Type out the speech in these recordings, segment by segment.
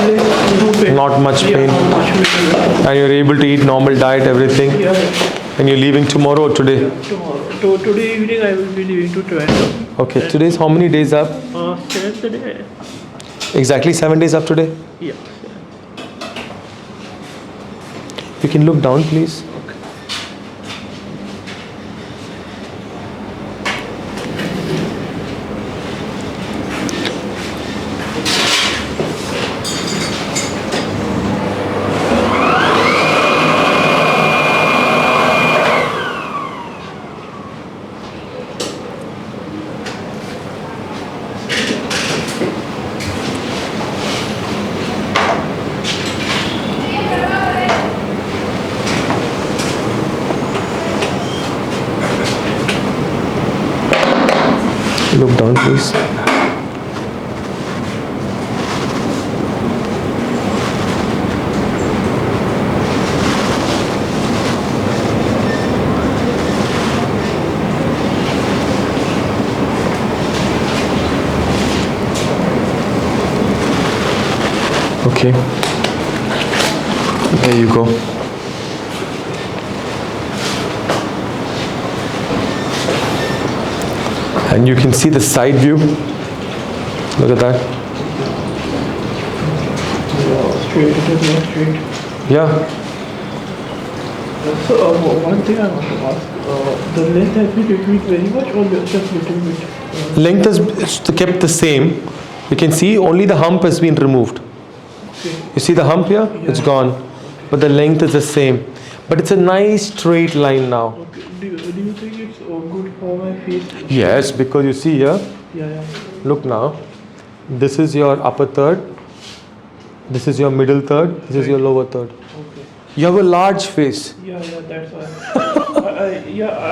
No pain. Not much Yeah, pain. not much pain. And you're able to eat normal diet, everything. Yeah. And you're leaving tomorrow or today? Tomorrow. Today evening I will be leaving to Toronto. Okay, today's how many days up? 7th day. Exactly 7 days up today? Yeah. You can look down, please. Look down, please. Okay. There you go. And you can see the side view. Look at that. Straight, it is not straight. Yeah. So one thing I want to ask, the length has been reduced very much or just little bit? Length is kept the same. You can see only the hump has been removed. Okay. You see the hump here? Yeah. It's gone. But the length is the same. But it's a nice straight line now. Okay. Do you think it's good for my face? Yes, because you see here, Yeah. look now. This is your upper third. This is your middle third. This is your lower third. Okay. You have a large face. Yeah, that's why.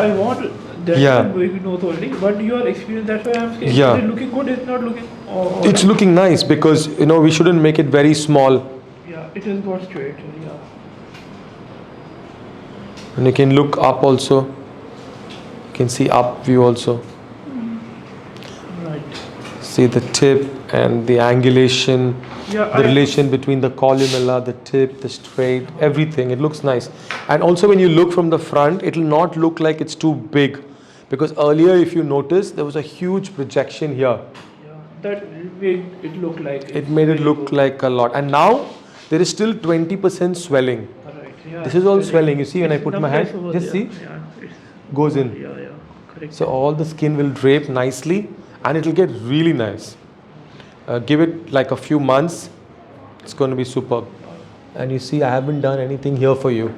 I want that Yeah. baby nose only, but your experience, that's why I'm saying. Yeah. Is it looking good? It's not looking. It's looking nice because we shouldn't make it very small. Yeah, it has got straight. Yeah. And you can look up also. You can see up view also. Right. See the tip and the angulation, Yeah, the relation between the columella, the tip, the straight, everything. It looks nice. And also when you look from the front, it will not look like it's too big. Because earlier, if you notice, there was a huge projection here. Yeah, that made it look like. It made it look like a lot. And now, there is still 20% swelling. Right. Yeah. This is all swelling. You see when I It's put my numbness hand, over just there. see, Yeah. It's, goes in. yeah. Correct. So all the skin will drape nicely and it will get really nice. Give it like a few months, it's going to be superb. And you see, I haven't done anything here for you.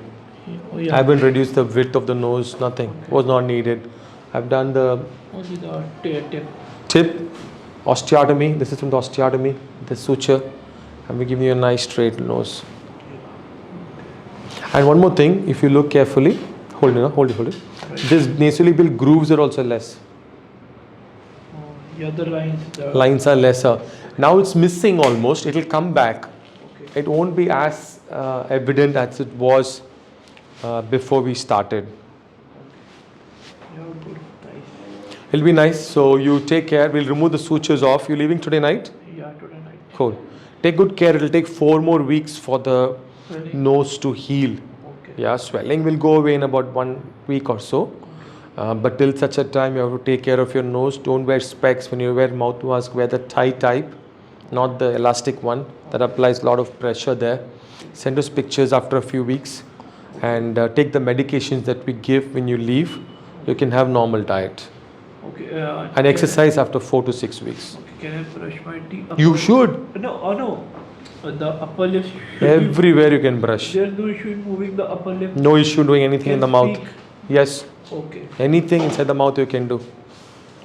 Oh, yeah. I haven't reduced the width of the nose, nothing. Was not needed. I've done the Only the tip. tip, osteotomy. This is from the osteotomy, the suture. And we give you a nice straight nose. And one more thing, if you look carefully, hold it. Right. This nasolabial grooves are also less. Yeah, the lines. Lines are lesser. Now it's missing almost. It will come back. Okay. It won't be as evident as it was before we started. Yeah, good. Nice. It'll be nice. So you take care. We'll remove the sutures off. You're leaving today night? Yeah, today night. Cool. Take good care. It'll take 4 more weeks for the Swelling. nose to heal. Okay. Yeah, swelling will go away in about 1 week or so. But till such a time, you have to take care of your nose. Don't wear specs. When you wear mouthwash, wear the tie type, not the elastic one. That applies a lot of pressure there. Send us pictures after a few weeks and take the medications that we give when you leave. You can have normal diet Okay. and exercise after 4 to 6 weeks. Okay, can I brush my teeth? You should. No. The upper lip. Everywhere you can brush. There's no issue in moving the upper lip. No issue doing anything in the mouth. Speak. Yes. Okay. Anything inside the mouth you can do.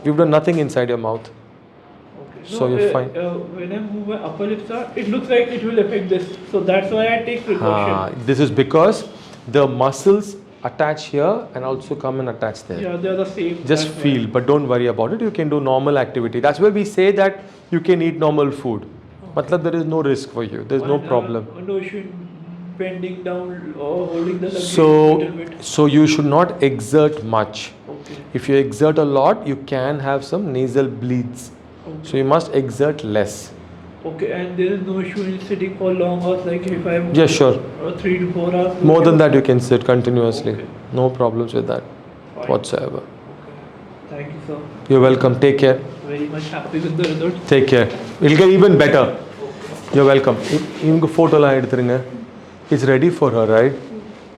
You've done nothing inside your mouth. Okay. So you're fine. When I move my upper lips, it looks like it will affect this. So that's why I take precaution. This is because the muscles attach here and also come and attach there. Yeah, they are the same. Just that's feel, but don't worry about it. You can do normal activity. That's why we say that you can eat normal food. Matlab there is no risk for you. There's no problem. No issue in bending down or holding the luggage a So, little bit. so you should not exert much. Okay. If you exert a lot, you can have some nasal bleeds. Okay. So you must exert less. Okay, and there is no issue in sitting for long hours, like if I'm Yes, sure. 3 to 4 hours. More than that, you can sit continuously. Okay. No problems with that Fine. whatsoever. Thank you, sir. You're welcome. Take care. Very much happy with the results. Take care. It'll get even better. You're welcome. Even photo line. It's ready for her, right?